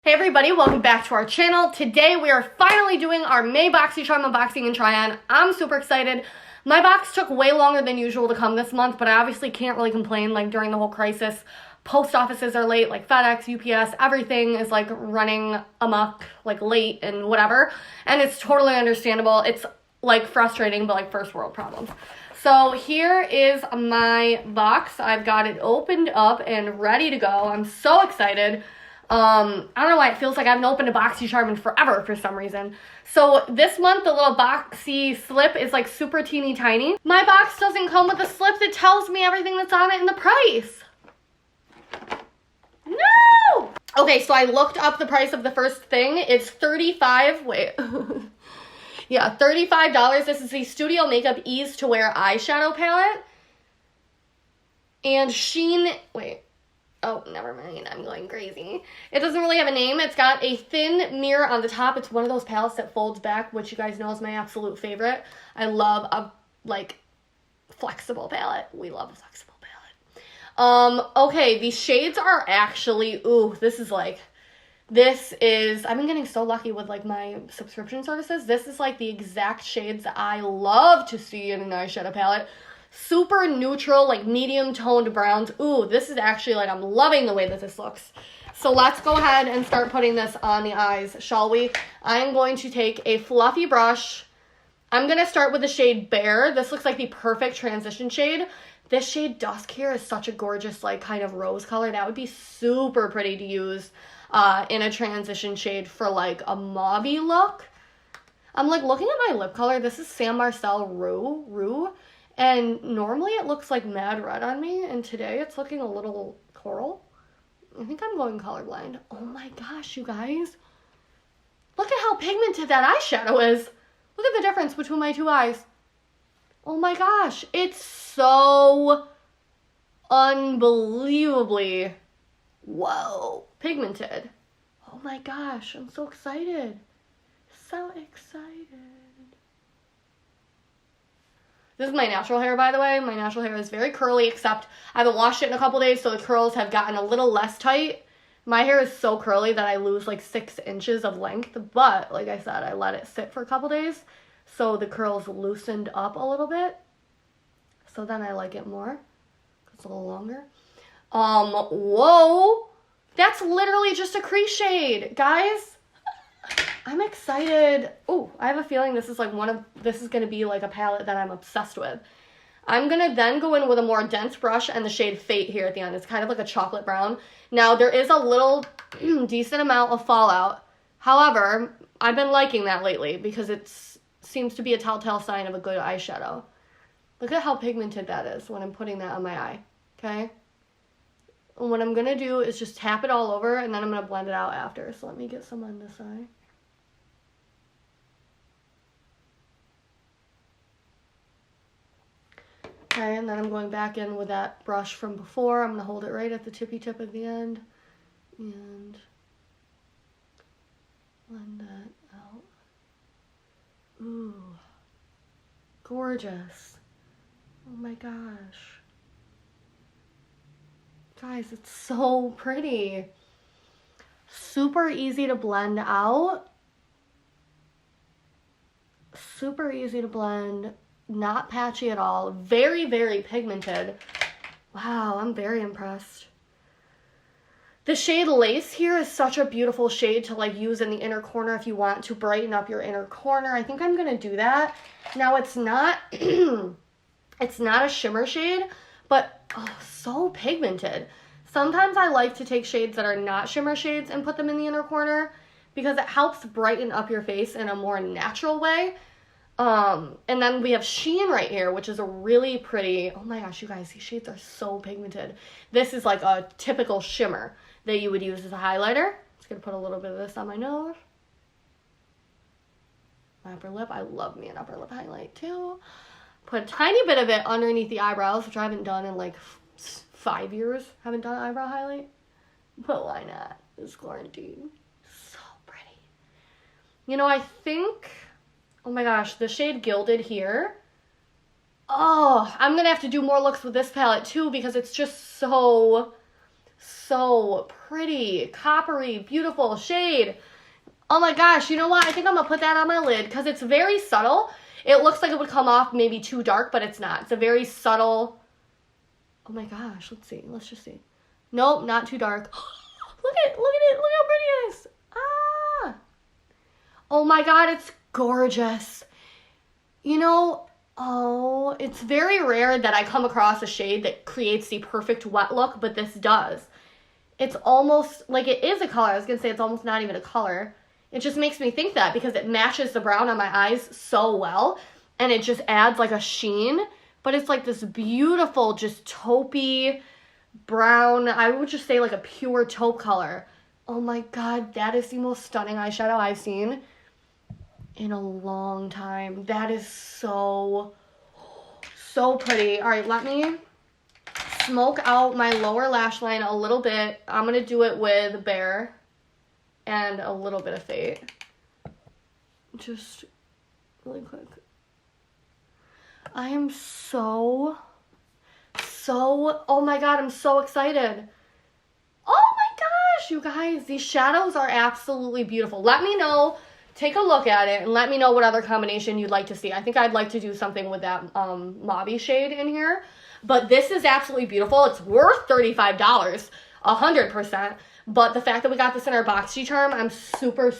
Hey everybody, welcome back to our channel. Today we are finally doing our May BOXYCHARM unboxing and try-on. I'm super excited. My box took way longer than usual to come this month, but I obviously can't really complain. Like during the whole crisis, post offices are late, like FedEx, UPS, everything is like running amok, like late and whatever. And it's totally understandable. It's like frustrating, but like first world problems. So here is my box. I've got it opened up and ready to go. I'm so excited. I don't know why it feels like I haven't opened a BOXYCHARM in forever for some reason. So this month, the little boxy slip is like super teeny tiny. My box doesn't come with a slip that tells me everything that's on it and the price. No! Okay, so I looked up the price of the first thing. It's $35. This is the Studio Makeup Ease to Wear eyeshadow palette. And Sheen, oh, never mind. I'm going crazy. It doesn't really have a name. It's got a thin mirror on the top. It's one of those palettes that folds back, which you guys know is my absolute favorite. I love a, flexible palette. We love a flexible palette. Okay, these shades are actually, I've been getting so lucky with, my subscription services. This is, the exact shades that I love to see in an eyeshadow palette. Super neutral, medium toned browns. Ooh, this is actually, I'm loving the way that this looks. So let's go ahead and start putting this on the eyes, shall we? I'm going to take a fluffy brush. I'm going to start with the shade Bare. This looks like the perfect transition shade. This shade Dusk here is such a gorgeous, kind of rose color. That would be super pretty to use in a transition shade for, a mauve-y look. I'm, looking at my lip color. This is Sam Marcel Rue. And normally it looks like mad red on me, and today it's looking a little coral. I think I'm going colorblind. Oh my gosh, you guys. Look at how pigmented that eyeshadow is. Look at the difference between my two eyes. Oh my gosh, it's so unbelievably, pigmented. Oh my gosh, I'm so excited. So excited. This is my natural hair, by the way. My natural hair is very curly, except I haven't washed it in a couple days, so the curls have gotten a little less tight. My hair is so curly that I lose 6 inches of length, but like I said, I let it sit for a couple days, so the curls loosened up a little bit. So then I like it more. It's a little longer. Whoa! That's literally just a crease shade, guys. I'm excited. Oh, I have a feeling this is this is going to be a palette that I'm obsessed with. I'm going to then go in with a more dense brush and the shade Fate here at the end. It's kind of like a chocolate brown. Now, there is a little decent amount of fallout. However, I've been liking that lately because it seems to be a telltale sign of a good eyeshadow. Look at how pigmented that is when I'm putting that on my eye, okay? And what I'm going to do is just tap it all over, and then I'm going to blend it out after. So let me get some on this eye. Okay, and then I'm going back in with that brush from before. I'm going to hold it right at the tippy tip at the end and blend that out. Ooh, gorgeous. Oh my gosh. Guys, it's so pretty. Super easy to blend out. Super easy to blend. Not patchy at all. Very, very pigmented. Wow, I'm very impressed. The shade Lace here is such a beautiful shade to use in the inner corner if you want to brighten up your inner corner. I think I'm going to do that. Now it's not it's not a shimmer shade, but so pigmented. Sometimes I like to take shades that are not shimmer shades and put them in the inner corner because it helps brighten up your face in a more natural way. And then we have Sheen right here, which is a really pretty, oh my gosh, you guys, these shades are so pigmented. This is like a typical shimmer that you would use as a highlighter. Just gonna put a little bit of this on my nose. My upper lip, I love me an upper lip highlight too. Put a tiny bit of it underneath the eyebrows, which I haven't done in 5 years. Haven't done eyebrow highlight. But why not? It's quarantine. So pretty. You know, I think, oh my gosh, the shade Gilded here. Oh, I'm going to have to do more looks with this palette too because it's just so So pretty, coppery, beautiful shade. Oh my gosh, you know what? I think I'm gonna put that on my lid because it's very subtle. It looks like it would come off maybe too dark, but it's not. It's a very subtle. Oh my gosh, let's see. Let's just see. Nope, not too dark. Look at it. Look how pretty it is. Ah. Oh my God, it's gorgeous. You know, oh, it's very rare that I come across a shade that creates the perfect wet look, but this does. It's almost like it is a color. I was gonna say it's almost not even a color. It just makes me think that because it matches the brown on my eyes so well, and it just adds like a sheen, but it's like this beautiful, just taupey brown. I would just say like a pure taupe color. Oh my God, that is the most stunning eyeshadow I've seen in a long time. That is so pretty. All right, let me smoke out my lower lash line a little bit. I'm gonna do it with Bare and a little bit of Fate. Just really quick. I am so, oh my God, I'm so excited. Oh my gosh, you guys, these shadows are absolutely beautiful. Let me know, take a look at it, and let me know what other combination you'd like to see. I think I'd like to do something with that mauve shade in here. But this is absolutely beautiful. It's worth $35, 100%. But the fact that we got this in our BOXYCHARM, I'm super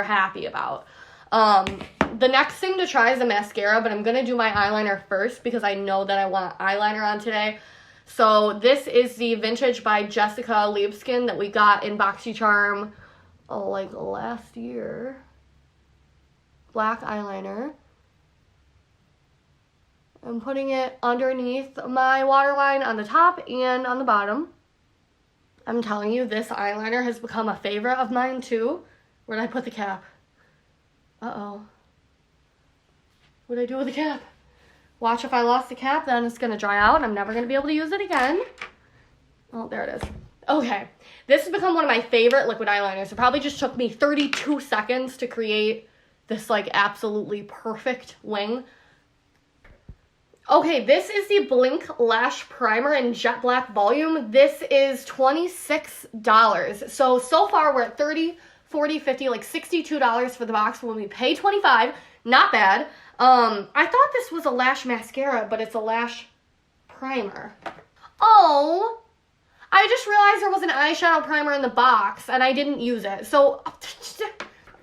happy about. The next thing to try is a mascara, but I'm going to do my eyeliner first because I know that I want eyeliner on today. So this is the Vintage by Jessica Liebskin that we got in BOXYCHARM, like last year. Black eyeliner. I'm putting it underneath my waterline on the top and on the bottom. I'm telling you, this eyeliner has become a favorite of mine too. Where did I put the cap? Uh-oh. What did I do with the cap? Watch, if I lost the cap, then it's going to dry out and I'm never going to be able to use it again. Oh, there it is. Okay. This has become one of my favorite liquid eyeliners. It probably just took me 32 seconds to create this like absolutely perfect wing. Okay, this is the Blink Lash Primer in Jet Black Volume. This is $26. So far we're at 30, 40, 50, like $62 for the box when we pay $25. Not bad. I thought this was a lash mascara, but it's a lash primer. Oh, I just realized there was an eyeshadow primer in the box and I didn't use it. So,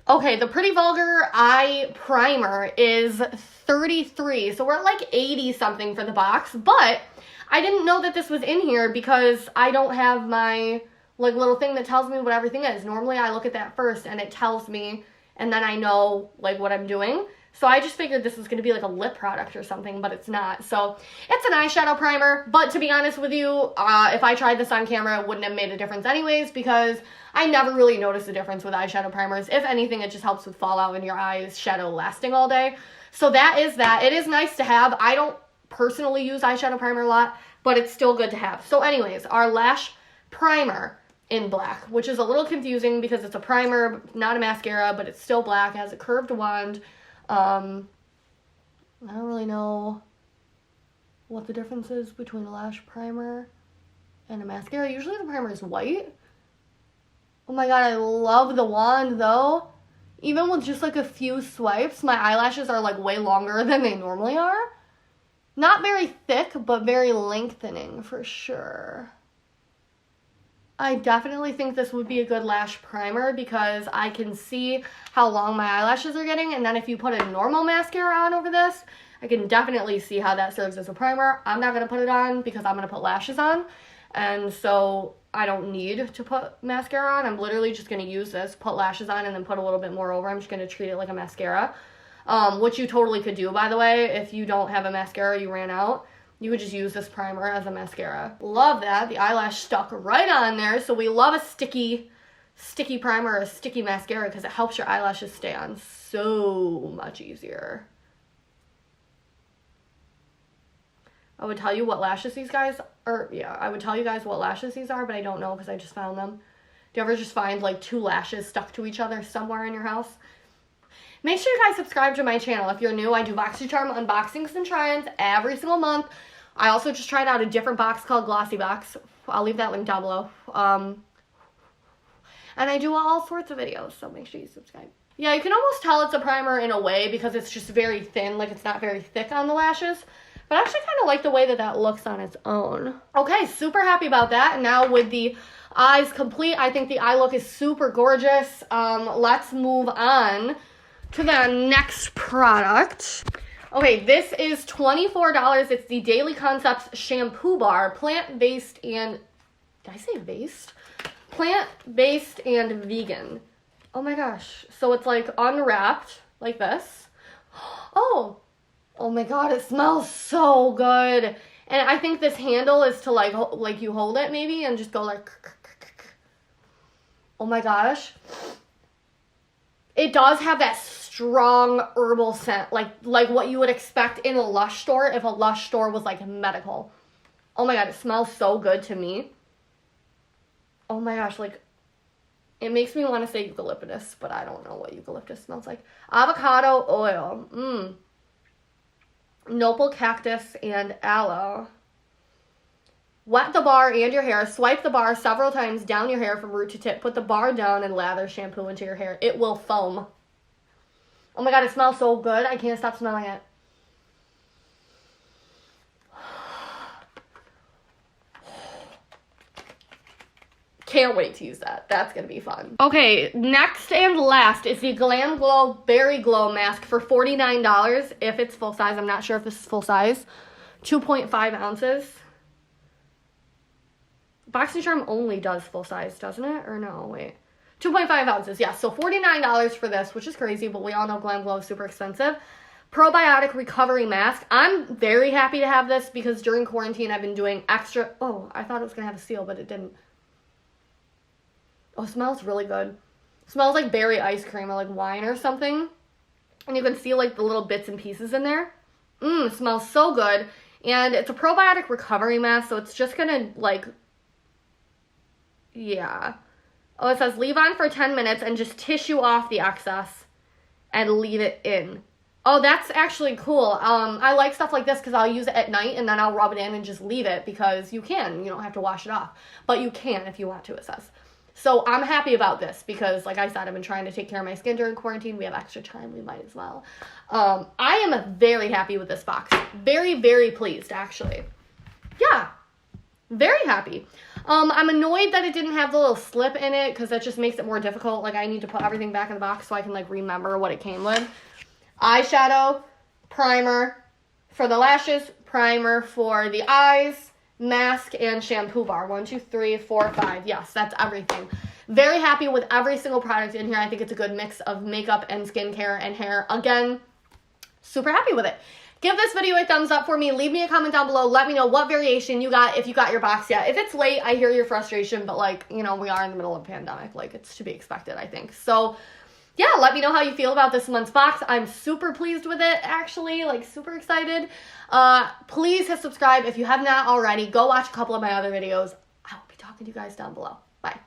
okay, the Pretty Vulgar Eye Primer is $33, so we're at like 80 something for the box, but I didn't know that this was in here because I don't have my like little thing that tells me what everything is. Normally I look at that first and it tells me and then I know like what I'm doing. So I just figured this was going to be like a lip product or something, but it's not. So it's an eyeshadow primer, but to be honest with you, if I tried this on camera, it wouldn't have made a difference anyways because I never really noticed a difference with eyeshadow primers. If anything, it just helps with fallout in your eyes, shadow lasting all day. So that is that. It is nice to have. I don't personally use eyeshadow primer a lot, but it's still good to have. So anyways, our lash primer in black, which is a little confusing because it's a primer, not a mascara, but it's still black. It has a curved wand. I don't really know what the difference is between a lash primer and a mascara. Usually the primer is white. Oh my God, I love the wand though. Even with just like a few swipes, my eyelashes are like way longer than they normally are. Not very thick, but very lengthening for sure. I definitely think this would be a good lash primer because I can see how long my eyelashes are getting, and then if you put a normal mascara on over this, I can definitely see how that serves as a primer. I'm not going to put it on because I'm going to put lashes on, and so I don't need to put mascara on. I'm literally just going to use this, put lashes on, and then put a little bit more over. I'm just going to treat it like a mascara, which you totally could do, by the way. If you don't have a mascara, you ran out, you would just use this primer as a mascara. Love that. The eyelash stuck right on there. So we love a sticky primer or a sticky mascara because it helps your eyelashes stay on so much easier. I would tell you what lashes these guys are. Yeah, I would tell you guys what lashes these are, but I don't know because I just found them. Do you ever just find like two lashes stuck to each other somewhere in your house? Make sure you guys subscribe to my channel. If you're new, I do BOXYCHARM unboxings and try-ons every single month. I also just tried out a different box called Glossy Box. I'll leave that link down below. And I do all sorts of videos, so make sure you subscribe. Yeah, you can almost tell it's a primer in a way because it's just very thin, like it's not very thick on the lashes. But I actually kind of like the way that that looks on its own. Okay, super happy about that. And now with the eyes complete, I think the eye look is super gorgeous. Let's move on to the next product. Okay, this is $24. It's the Daily Concepts Shampoo Bar, plant-based and, did I say based? Plant-based and vegan. Oh my gosh. So it's like unwrapped like this. Oh my god, it smells so good. And I think this handle is to like you hold it maybe and just go like, oh my gosh. It does have that strong herbal scent, like what you would expect in a Lush store if a Lush store was like medical. Oh my god, it smells so good to me. Oh my gosh, like, it makes me want to say eucalyptus, but I don't know what eucalyptus smells like. Avocado oil. Nopal cactus and aloe. Wet the bar and your hair. Swipe the bar several times down your hair from root to tip. Put the bar down and lather shampoo into your hair. It will foam. Oh my god, it smells so good. I can't stop smelling it. Can't wait to use that. That's going to be fun. Okay, next and last is the Glam Glow Berry Glow Mask for $49 if it's full size. I'm not sure if this is full size. 2.5 ounces. BOXYCHARM only does full size, doesn't it? Or no, wait. 2.5 ounces, yeah. So $49 for this, which is crazy, but we all know Glam Glow is super expensive. Probiotic Recovery Mask. I'm very happy to have this because during quarantine I've been doing extra... Oh, I thought it was going to have a seal, but it didn't. Oh, it smells really good. It smells like berry ice cream or like wine or something. And you can see like the little bits and pieces in there. It smells so good. And it's a probiotic recovery mask, so it's just gonna like, yeah. Oh, it says leave on for 10 minutes and just tissue off the excess and leave it in. Oh, that's actually cool. I like stuff like this because I'll use it at night and then I'll rub it in and just leave it because you can. You don't have to wash it off. But you can if you want to, it says. So I'm happy about this because, like I said, I've been trying to take care of my skin during quarantine. We have extra time. We might as well. I am very happy with this box. Very, very pleased, actually. Yeah. Very happy. I'm annoyed that it didn't have the little slip in it because that just makes it more difficult. Like, I need to put everything back in the box so I can, like, remember what it came with. Eyeshadow, primer for the lashes, primer for the eyes, mask, and shampoo bar. 1, 2, 3, 4, 5. Yes, that's everything. Very happy with every single product in here. I think it's a good mix of makeup and skincare and hair. Again, super happy with it. Give this video a thumbs up for me. Leave me a comment down below. Let me know what variation you got, if you got your box yet. If it's late, I hear your frustration, but like, you know, we are in the middle of a pandemic. Like, it's to be expected, I think. So yeah, let me know how you feel about this month's box. I'm super pleased with it, actually, like super excited. Please hit subscribe if you have not already. Go watch a couple of my other videos. I will be talking to you guys down below. Bye.